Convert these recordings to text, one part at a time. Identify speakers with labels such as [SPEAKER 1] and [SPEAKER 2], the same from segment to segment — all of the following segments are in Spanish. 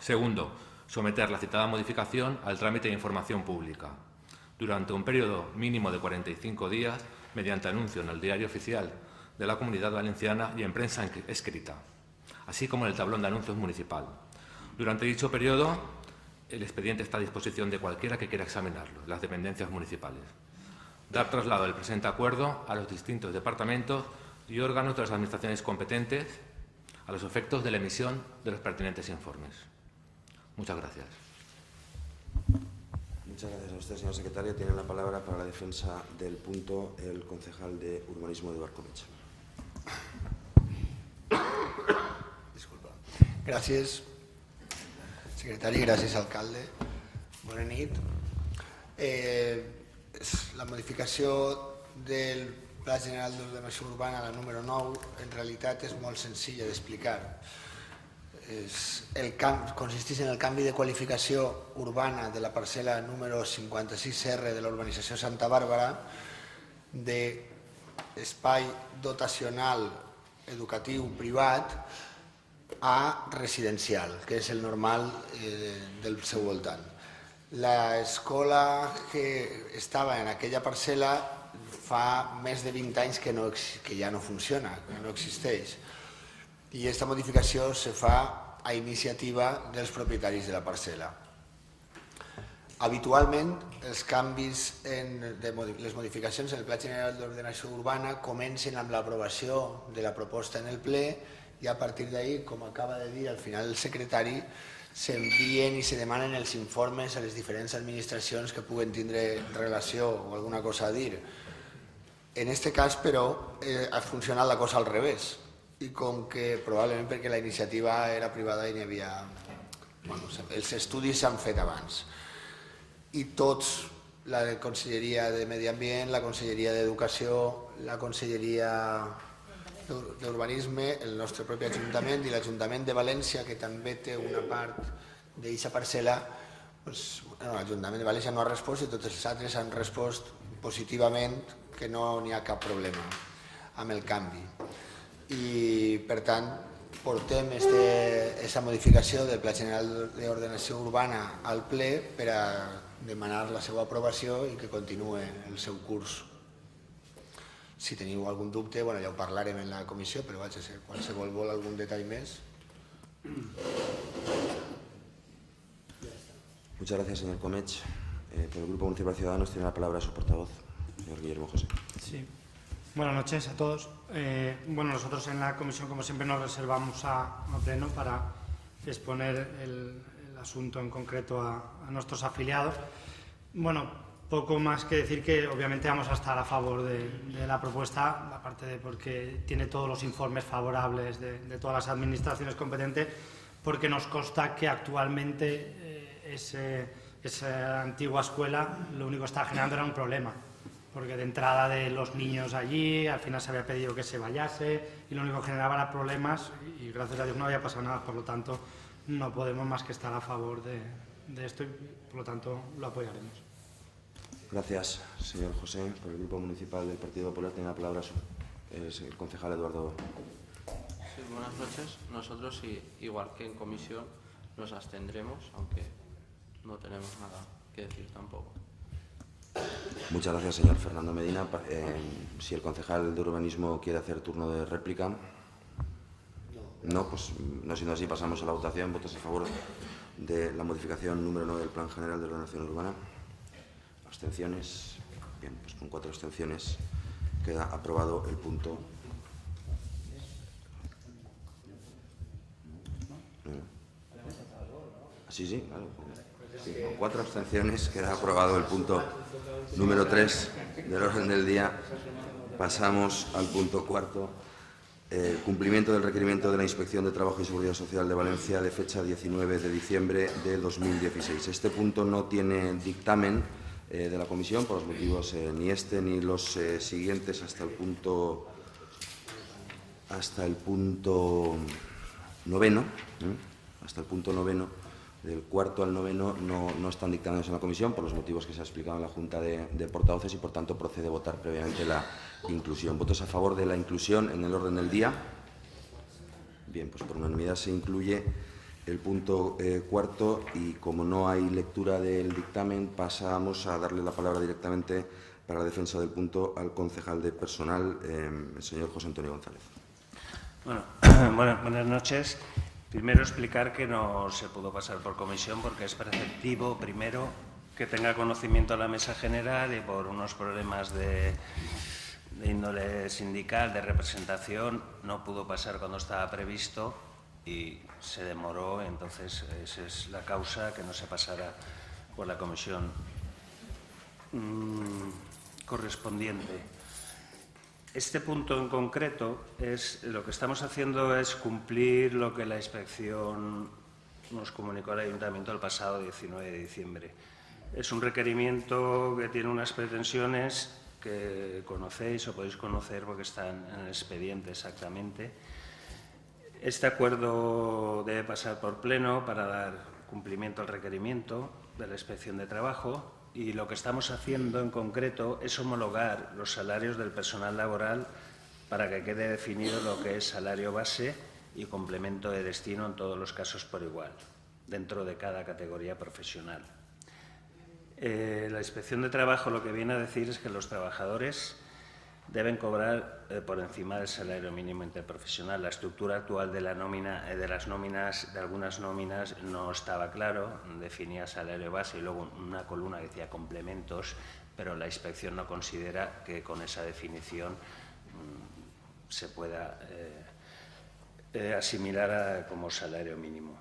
[SPEAKER 1] Segundo, someter la citada modificación al trámite de información pública durante un periodo mínimo de 45 días mediante anuncio en el Diario Oficial de la Comunidad Valenciana y en prensa escrita, así como en el tablón de anuncios municipal. Durante dicho periodo, el expediente está a disposición de cualquiera que quiera examinarlo, las dependencias municipales. Dar traslado del presente acuerdo a los distintos departamentos y órganos de las administraciones competentes a los efectos de la emisión de los pertinentes informes. Muchas gracias.
[SPEAKER 2] Muchas gracias a usted, señor secretario. Tiene la palabra para la defensa del punto el concejal de Urbanismo, Eduard Comech.
[SPEAKER 3] Disculpa. Gràcies, secretari, gràcies, alcalde. Bona nit. La modificació del Pla General d'Ordenació Urbana, la número 9, en realitat és molt senzilla d'explicar. Consisteix en el canvi de qualificació urbana de la parcel·la número 56R de la urbanització Santa Bàrbara d'espai dotacional educatiu privat a residencial, que és el normal del seu voltant. L'escola que estava en aquella parcel·la fa més de 20 anys que ja no funciona, que no existeix. I aquesta modificació se fa a iniciativa dels propietaris de la parcel·la. Habitualment, els canvis, les modificacions en el Pla General d'Ordenació Urbana comencen amb l'aprovació de la proposta en el ple i a partir d'ahir, com acaba de dir al final el secretari, s'envien i se demanen els informes a les diferents administracions que puguen tindre relació o alguna cosa a dir. En aquest cas, però, ha funcionat la cosa al revés. I com que probablement perquè la iniciativa era privada i n'hi havia... els estudis s'han fet abans. I tots, la Conselleria de Medi Ambient, la Conselleria d'Educació, la Conselleria d'Urbanisme, el nostre propi Ajuntament i l'Ajuntament de València, que també té una part d'aquesta parcel·la, l'Ajuntament de València no ha respost i tots els altres han respost positivament que no n'hi ha cap problema amb el canvi. I, per tant, portem aquesta modificació del Pla General d'Ordenació Urbana al ple per a demanar la seva aprovació i que continuï el seu curs. Si teniu algun dubte, ja ho parlarem en la comissió, però vaig a ser qualsevol vol algun detall més.
[SPEAKER 2] Muchas gracias, señor Comech. Por el Grupo Municipal de Ciudadanos tiene la palabra su portavoz, señor Guillermo José.
[SPEAKER 4] Sí. Buenas noches a todos. Nosotros en la comisión, como siempre, nos reservamos a pleno para exponer el asunto en concreto a nuestros afiliados. Poco más que decir que obviamente vamos a estar a favor de la propuesta, aparte de porque tiene todos los informes favorables de todas las administraciones competentes, porque nos consta que actualmente esa antigua escuela lo único que está generando era un problema. Porque de entrada de los niños allí, al final se había pedido que se vayase y lo único que generaba era problemas y gracias a Dios no había pasado nada, por lo tanto no podemos más que estar a favor de esto y por lo tanto lo apoyaremos.
[SPEAKER 2] Gracias, señor José. Por el Grupo Municipal del Partido Popular tiene la palabra el concejal Eduardo.
[SPEAKER 5] Sí, buenas noches. Nosotros, igual que en comisión, nos abstendremos, aunque no tenemos nada que decir tampoco.
[SPEAKER 2] Muchas gracias, señor Fernando Medina. Si el concejal de Urbanismo quiere hacer turno de réplica. No, pues no siendo así, pasamos a la votación. ¿Votos a favor de la modificación número 9 del Plan General de Ordenación Urbana? ¿Abstenciones? Bien, pues con 4 abstenciones queda aprobado el punto. Sí, claro. Sí, con 4 abstenciones queda aprobado el punto número 3 del orden del día. Pasamos al punto 4. Cumplimiento del requerimiento de la Inspección de Trabajo y Seguridad Social de Valencia de fecha 19 de diciembre de 2016. Este punto no tiene dictamen de la comisión por los motivos ni este ni los siguientes hasta el punto noveno. Hasta el punto noveno. Del cuarto al noveno no están dictaminados en la comisión por los motivos que se ha explicado en la Junta de Portavoces y, por tanto, procede votar previamente la inclusión. ¿Votos a favor de la inclusión en el orden del día? Bien, pues por unanimidad se incluye el punto cuarto y, como no hay lectura del dictamen, pasamos a darle la palabra directamente para la defensa del punto al concejal de personal, el señor José Antonio González.
[SPEAKER 6] Bueno, buenas noches. Primero explicar que no se pudo pasar por comisión porque es preceptivo, primero, que tenga conocimiento la mesa general y por unos problemas de índole sindical, de representación, no pudo pasar cuando estaba previsto y se demoró. Entonces, esa es la causa, que no se pasara por la comisión correspondiente. Este punto en concreto lo que estamos haciendo es cumplir lo que la inspección nos comunicó al Ayuntamiento el pasado 19 de diciembre. Es un requerimiento que tiene unas pretensiones que conocéis o podéis conocer porque están en el expediente exactamente. Este acuerdo debe pasar por pleno para dar cumplimiento al requerimiento de la Inspección de Trabajo. Y lo que estamos haciendo en concreto es homologar los salarios del personal laboral para que quede definido lo que es salario base y complemento de destino en todos los casos por igual, dentro de cada categoría profesional. La Inspección de Trabajo lo que viene a decir es que los trabajadores deben cobrar por encima del salario mínimo interprofesional. La estructura actual de las nóminas, de algunas nóminas, no estaba claro, definía salario base y luego una columna que decía complementos, pero la inspección no considera que con esa definición se pueda asimilar como salario mínimo.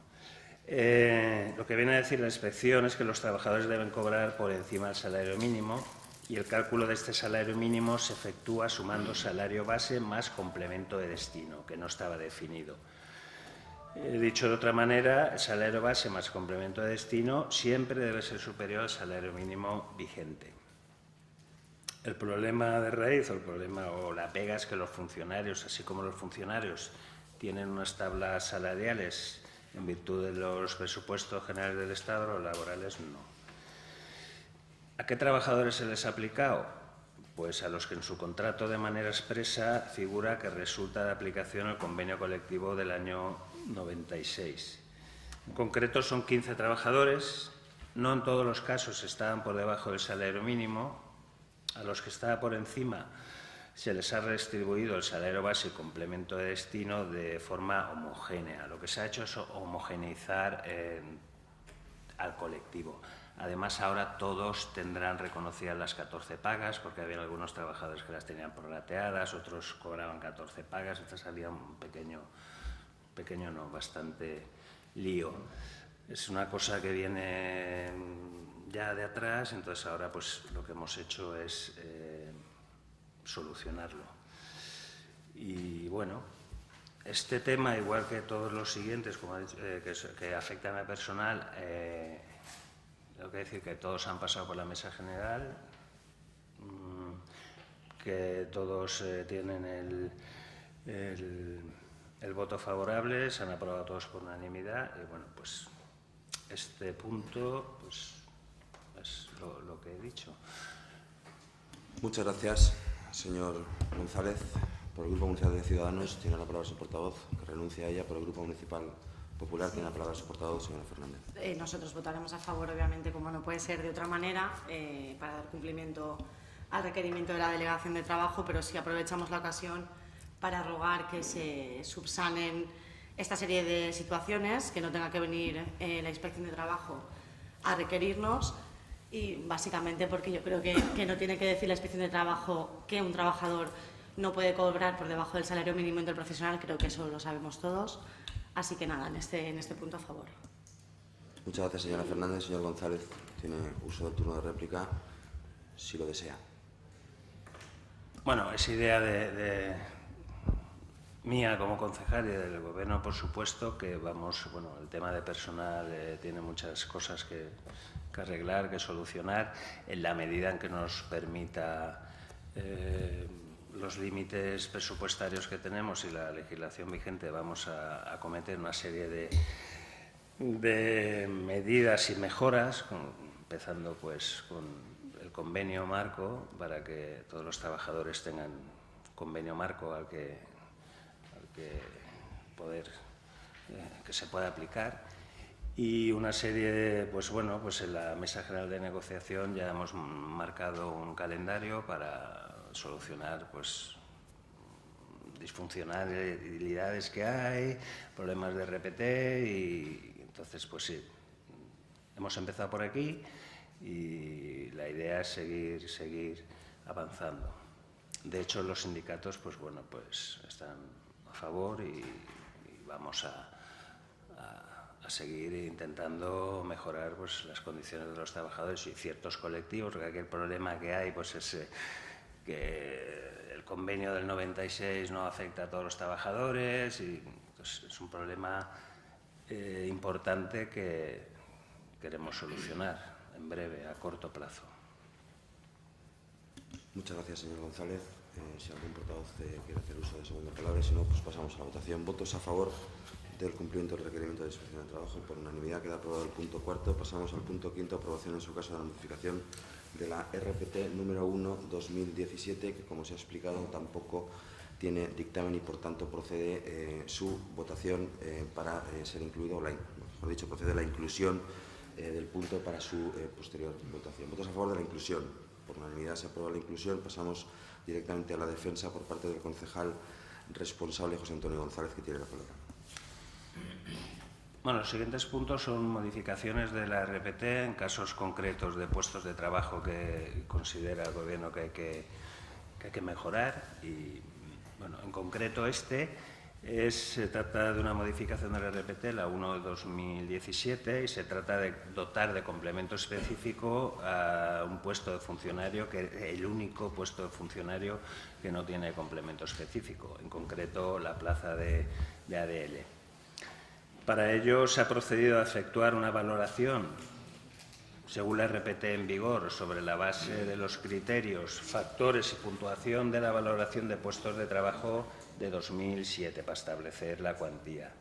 [SPEAKER 6] Lo que viene a decir la inspección es que los trabajadores deben cobrar por encima del salario mínimo y el cálculo de este salario mínimo se efectúa sumando salario base más complemento de destino, que no estaba definido. Dicho de otra manera, el salario base más complemento de destino siempre debe ser superior al salario mínimo vigente. El problema de raíz o la pega es que los funcionarios, así como los funcionarios, tienen unas tablas salariales en virtud de los presupuestos generales del Estado, los laborales no. ¿A qué trabajadores se les ha aplicado? Pues a los que en su contrato de manera expresa figura que resulta de aplicación el convenio colectivo del año 96. En concreto son 15 trabajadores, no en todos los casos estaban por debajo del salario mínimo, a los que estaba por encima se les ha redistribuido el salario base y complemento de destino de forma homogénea. Lo que se ha hecho es homogeneizar al colectivo. Además, ahora todos tendrán reconocidas las 14 pagas, porque había algunos trabajadores que las tenían prorrateadas, otros cobraban 14 pagas, entonces había un bastante lío. Es una cosa que viene ya de atrás, entonces ahora pues lo que hemos hecho es solucionarlo. Y bueno, este tema, igual que todos los siguientes, como he dicho, que afectan al personal, tengo que decir que todos han pasado por la mesa general, que todos tienen el voto favorable, se han aprobado todos por unanimidad y bueno, pues este punto pues, es lo que he dicho.
[SPEAKER 2] Muchas gracias, señor González. Por el Grupo Municipal de Ciudadanos tiene la palabra su portavoz, que renuncia a ella. Por el Grupo Municipal Popular tiene la palabra su portavoz, señora Fernández.
[SPEAKER 7] Nosotros votaremos a favor, obviamente, como no puede ser de otra manera, para dar cumplimiento al requerimiento de la Delegación de Trabajo, pero sí aprovechamos la ocasión para rogar que se subsanen esta serie de situaciones, que no tenga que venir la Inspección de Trabajo a requerirnos y básicamente porque yo creo que no tiene que decir la Inspección de Trabajo que un trabajador no puede cobrar por debajo del salario mínimo interprofesional, creo que eso lo sabemos todos. Así que nada, en este punto a favor.
[SPEAKER 2] Muchas gracias, señora Fernández. Señor González, tiene uso del turno de réplica, si lo desea.
[SPEAKER 6] Bueno, es idea mía como concejal y del Gobierno, por supuesto, que vamos, bueno, el tema de personal tiene muchas cosas que arreglar, que solucionar, en la medida en que nos permita los límites presupuestarios que tenemos y la legislación vigente. Vamos a acometer una serie de medidas y mejoras, empezando pues con el convenio marco, para que todos los trabajadores tengan convenio marco al que se pueda aplicar. Y una serie, pues bueno, pues en la Mesa General de Negociación ya hemos marcado un calendario para solucionar pues disfuncionalidades que hay, problemas de RPT y entonces pues sí, hemos empezado por aquí y la idea es seguir avanzando. De hecho, los sindicatos pues bueno, pues están a favor y vamos a seguir intentando mejorar pues las condiciones de los trabajadores y ciertos colectivos, porque aquel problema que hay pues es que el convenio del 96 no afecta a todos los trabajadores y pues, es un problema importante que queremos solucionar en breve, a corto plazo.
[SPEAKER 2] Muchas gracias, señor González. Si algún portavoz quiere hacer uso de segunda palabra, si no, pues pasamos a la votación. Votos a favor del cumplimiento del requerimiento de inspección de trabajo. Por unanimidad queda aprobado el punto cuarto. Pasamos al punto quinto, aprobación en su caso de la modificación de la RPT número 1/2017, que como se ha explicado tampoco tiene dictamen y por tanto procede su votación para ser incluido, mejor dicho, procede la inclusión del punto para su posterior votación. Votos a favor de la inclusión. Por unanimidad se aprueba la inclusión. Pasamos directamente a la defensa por parte del concejal responsable, José Antonio González, que tiene la palabra.
[SPEAKER 6] Bueno, los siguientes puntos son modificaciones de la RPT en casos concretos de puestos de trabajo que considera el Gobierno que hay que mejorar. Y, bueno, en concreto se trata de una modificación de la RPT, la 1/2017, y se trata de dotar de complemento específico a un puesto de funcionario, que es el único puesto de funcionario que no tiene complemento específico, en concreto la plaza de ADL. Para ello se ha procedido a efectuar una valoración según la RPT en vigor sobre la base de los criterios, factores y puntuación de la valoración de puestos de trabajo de 2007 para establecer la cuantía.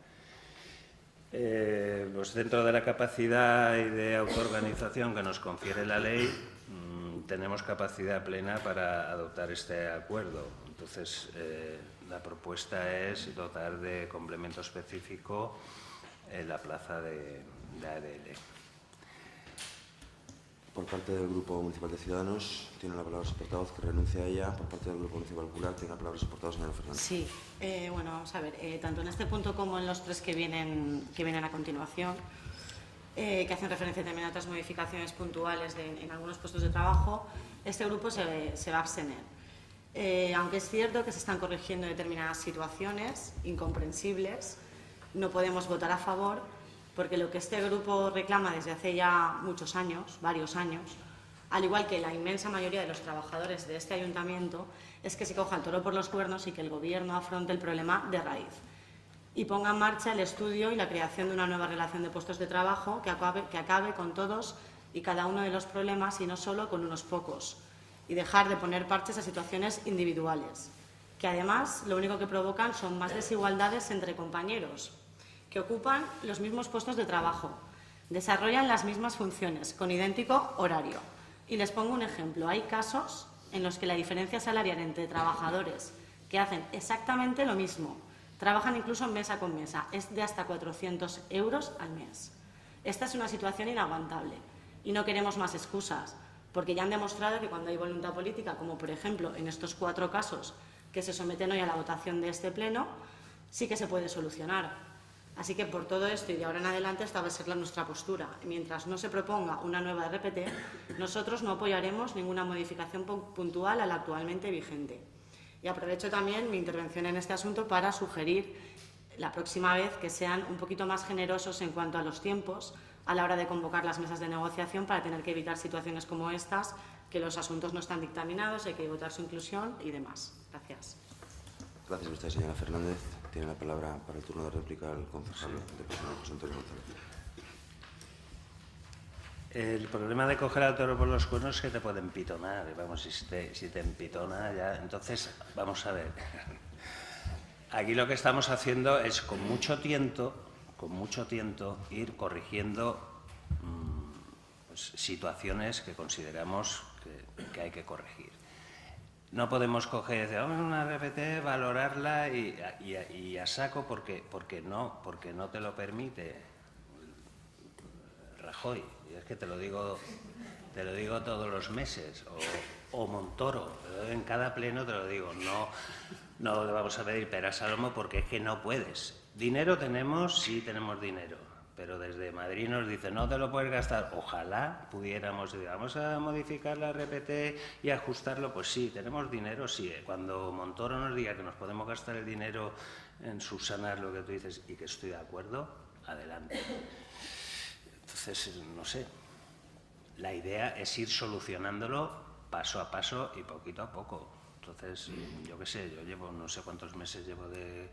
[SPEAKER 6] Pues dentro de la capacidad y de autoorganización que nos confiere la ley, tenemos capacidad plena para adoptar este acuerdo. Entonces, la propuesta es dotar de complemento específico la plaza de ADL.
[SPEAKER 2] Por parte del Grupo Municipal de Ciudadanos, tiene la palabra su portavoz, que renuncia a ella. Por parte del Grupo Municipal Popular, tiene la palabra su portavoz, señora Fernández.
[SPEAKER 7] Sí, bueno, vamos a ver, tanto en este punto como en los tres que vienen a continuación, que hacen referencia también a otras modificaciones puntuales en algunos puestos de trabajo, este grupo se va a abstener. Aunque es cierto que se están corrigiendo determinadas situaciones incomprensibles, no podemos votar a favor, porque lo que este grupo reclama desde hace ya muchos años, varios años, al igual que la inmensa mayoría de los trabajadores de este ayuntamiento, es que se coja el toro por los cuernos y que el Gobierno afronte el problema de raíz y ponga en marcha el estudio y la creación de una nueva relación de puestos de trabajo que acabe con todos y cada uno de los problemas y no solo con unos pocos, y dejar de poner parches a situaciones individuales, que además lo único que provocan son más desigualdades entre compañeros que ocupan los mismos puestos de trabajo, desarrollan las mismas funciones con idéntico horario. Y les pongo un ejemplo. Hay casos en los que la diferencia salarial entre trabajadores que hacen exactamente lo mismo, trabajan incluso mesa con mesa, es de hasta 400 euros al mes. Esta es una situación inaguantable y no queremos más excusas, porque ya han demostrado que cuando hay voluntad política, como por ejemplo en estos 4 casos que se someten hoy a la votación de este Pleno, sí que se puede solucionar. Así que por todo esto y de ahora en adelante esta va a ser nuestra postura. Mientras no se proponga una nueva RPT, nosotros no apoyaremos ninguna modificación puntual a la actualmente vigente. Y aprovecho también mi intervención en este asunto para sugerir la próxima vez que sean un poquito más generosos en cuanto a los tiempos a la hora de convocar las mesas de negociación para tener que evitar situaciones como estas, que los asuntos no están dictaminados, hay que votar su inclusión y demás. Gracias.
[SPEAKER 2] Gracias a usted, señora Fernández. Tiene la palabra para el turno de réplica el concejal de personal, José Antonio González.
[SPEAKER 6] El problema de coger al toro por los cuernos es que te pueden pitonar. Vamos, si te empitona ya... Entonces, vamos a ver. Aquí lo que estamos haciendo es, con mucho tiento, ir corrigiendo pues, situaciones que consideramos que hay que corregir. No podemos coger y decir, vamos a una RPT, valorarla y a saco porque no te lo permite Rajoy, y es que te lo digo todos los meses, o Montoro, en cada pleno te lo digo, no le vamos a pedir peras al olmo porque es que no puedes. Dinero tenemos, sí tenemos dinero, pero desde Madrid nos dicen no te lo puedes gastar. Ojalá pudiéramos decir, vamos a modificar la RPT y ajustarlo, pues sí, tenemos dinero, sí. Cuando Montoro nos diga que nos podemos gastar el dinero en subsanar lo que tú dices y que estoy de acuerdo, adelante. Entonces, no sé, la idea es ir solucionándolo paso a paso y poquito a poco. Entonces, yo qué sé, yo llevo no sé cuántos meses llevo de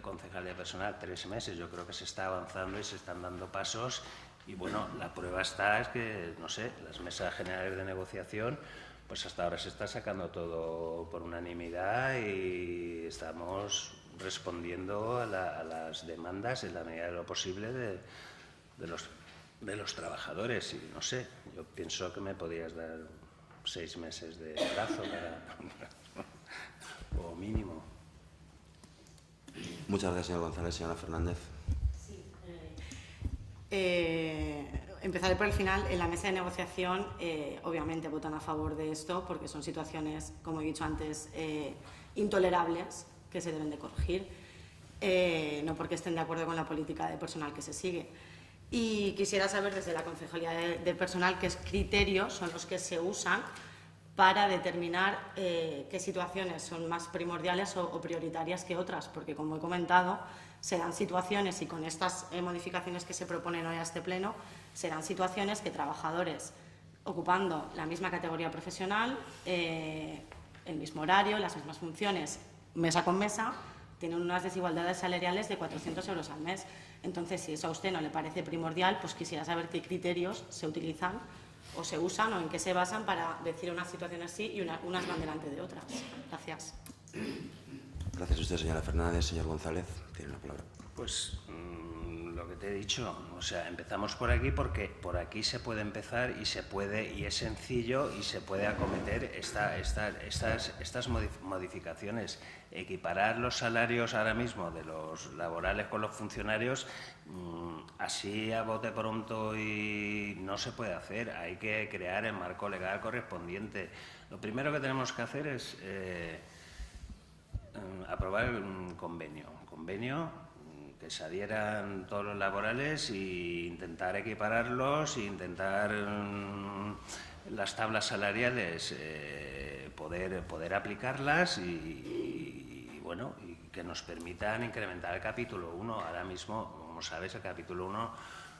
[SPEAKER 6] concejal de personal, 3 meses, yo creo que se está avanzando y se están dando pasos y bueno, la prueba es que, no sé, las mesas generales de negociación, pues hasta ahora se está sacando todo por unanimidad y estamos respondiendo a las demandas en la medida de lo posible de los trabajadores y no sé, yo pienso que me podías dar 6 meses de plazo o mínimo.
[SPEAKER 2] Muchas gracias, señor González. Señora Fernández.
[SPEAKER 7] Sí, empezaré por el final. En la mesa de negociación, obviamente, votan a favor de esto porque son situaciones, como he dicho antes, intolerables que se deben de corregir, no porque estén de acuerdo con la política de personal que se sigue. Y quisiera saber desde la Concejalía de Personal qué criterios son los que se usan para determinar qué situaciones son más primordiales o prioritarias que otras, porque como he comentado, se dan situaciones y con estas modificaciones que se proponen hoy a este pleno, se dan situaciones que trabajadores ocupando la misma categoría profesional, el mismo horario, las mismas funciones, mesa con mesa, tienen unas desigualdades salariales de 400 euros al mes. Entonces, si eso a usted no le parece primordial, pues quisiera saber qué criterios se utilizan o se usan o en qué se basan para decir una situación así y unas van delante de otras. Gracias.
[SPEAKER 2] Gracias a usted, señora Fernández. Señor González, tiene la palabra.
[SPEAKER 6] Pues lo que te he dicho, o sea, empezamos por aquí porque por aquí se puede empezar y se puede, y es sencillo y se puede acometer estas modificaciones. Equiparar los salarios ahora mismo de los laborales con los funcionarios, así a bote pronto y no se puede hacer. Hay que crear el marco legal correspondiente. Lo primero que tenemos que hacer es aprobar un convenio que se adhieran todos los laborales e intentar equipararlos e intentar las tablas salariales poder aplicarlas y bueno, y que nos permitan incrementar el capítulo 1. Ahora mismo, como sabes, el capítulo 1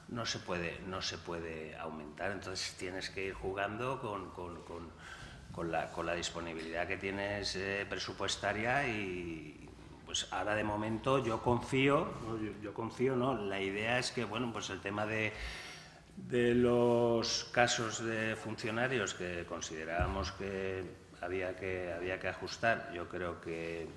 [SPEAKER 6] no se puede aumentar, entonces tienes que ir jugando con la disponibilidad que tienes presupuestaria y pues ahora de momento yo confío, ¿no? La idea es que, bueno, pues el tema de los casos de funcionarios que considerábamos que había que ajustar, yo creo que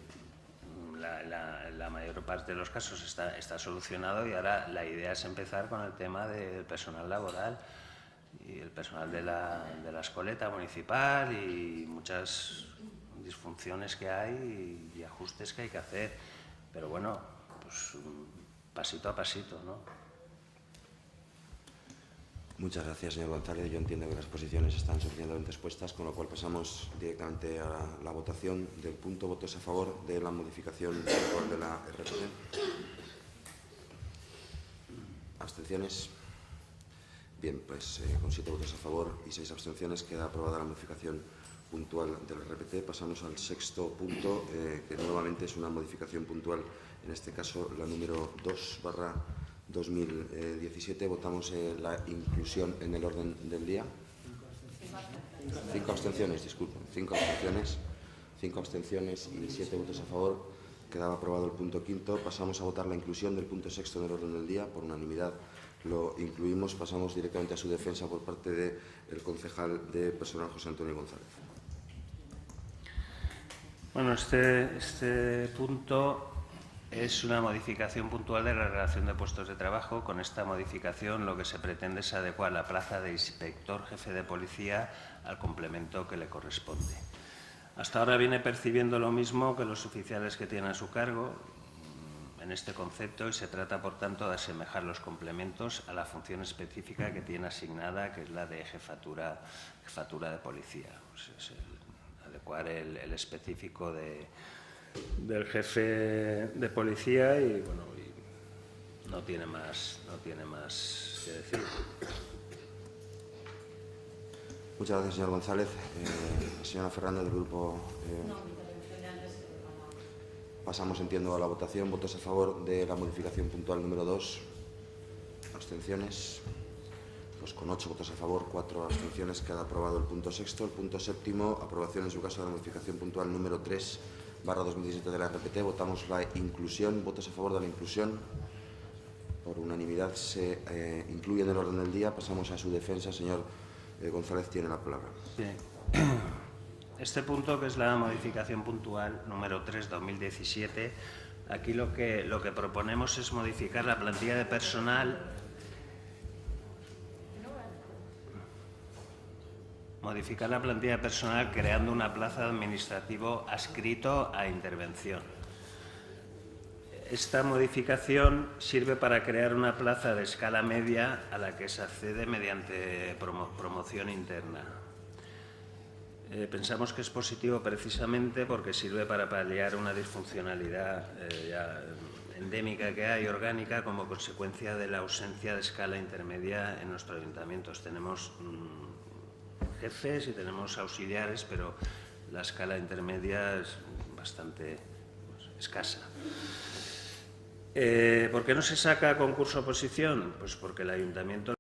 [SPEAKER 6] la mayor parte de los casos está solucionado y ahora la idea es empezar con el tema del personal laboral y el personal de la escoleta municipal y muchas disfunciones que hay y ajustes que hay que hacer. Pero bueno, pues pasito a pasito, ¿no?
[SPEAKER 2] Muchas gracias, señor González. Yo entiendo que las posiciones están suficientemente expuestas, con lo cual pasamos directamente a la votación del punto. ¿Votos a favor de la modificación de la RPT? ¿Abstenciones? Bien, pues con 7 votos a favor y 6 abstenciones queda aprobada la modificación puntual del RPT. Pasamos al sexto punto, que nuevamente es una modificación puntual, en este caso la número 2/2017. Votamos la inclusión en el orden del día. 5 abstenciones, disculpen. 5 abstenciones y 7 votos a favor. Quedaba aprobado el punto quinto. Pasamos a votar la inclusión del punto sexto en el orden del día. Por unanimidad lo incluimos. Pasamos directamente a su defensa por parte del concejal de personal, José Antonio González.
[SPEAKER 6] Bueno, este punto es una modificación puntual de la relación de puestos de trabajo. Con esta modificación lo que se pretende es adecuar la plaza de inspector jefe de policía al complemento que le corresponde. Hasta ahora viene percibiendo lo mismo que los oficiales que tienen a su cargo. en este concepto y se trata, por tanto, de asemejar los complementos a la función específica que tiene asignada, que es la de jefatura de policía. Pues es adecuar el específico del jefe de policía y, bueno, no tiene más que decir.
[SPEAKER 2] Muchas gracias, señor González. Señora Fernández, del Grupo... Pasamos, entiendo, a la votación. ¿Votos a favor de la modificación puntual número 2? ¿Abstenciones? Pues con 8 votos a favor, 4 abstenciones, queda aprobado el punto sexto. El punto séptimo, aprobación en su caso de la modificación puntual número 3/2017 de la RPT. Votamos la inclusión. ¿Votos a favor de la inclusión? Por unanimidad se incluye en el orden del día. Pasamos a su defensa. Señor González, tiene la palabra.
[SPEAKER 6] Bien. Este punto, que es la modificación puntual número 3/2017, aquí lo que proponemos es modificar la plantilla de personal. Modificar la plantilla de personal creando una plaza de administrativo adscrito a intervención. Esta modificación sirve para crear una plaza de escala media a la que se accede mediante promoción interna. Pensamos que es positivo precisamente porque sirve para paliar una disfuncionalidad ya endémica que hay, orgánica, como consecuencia de la ausencia de escala intermedia en nuestros ayuntamientos. Tenemos jefes y tenemos auxiliares, pero la escala intermedia es bastante escasa. ¿Por qué no se saca a concurso oposición? Pues porque el ayuntamiento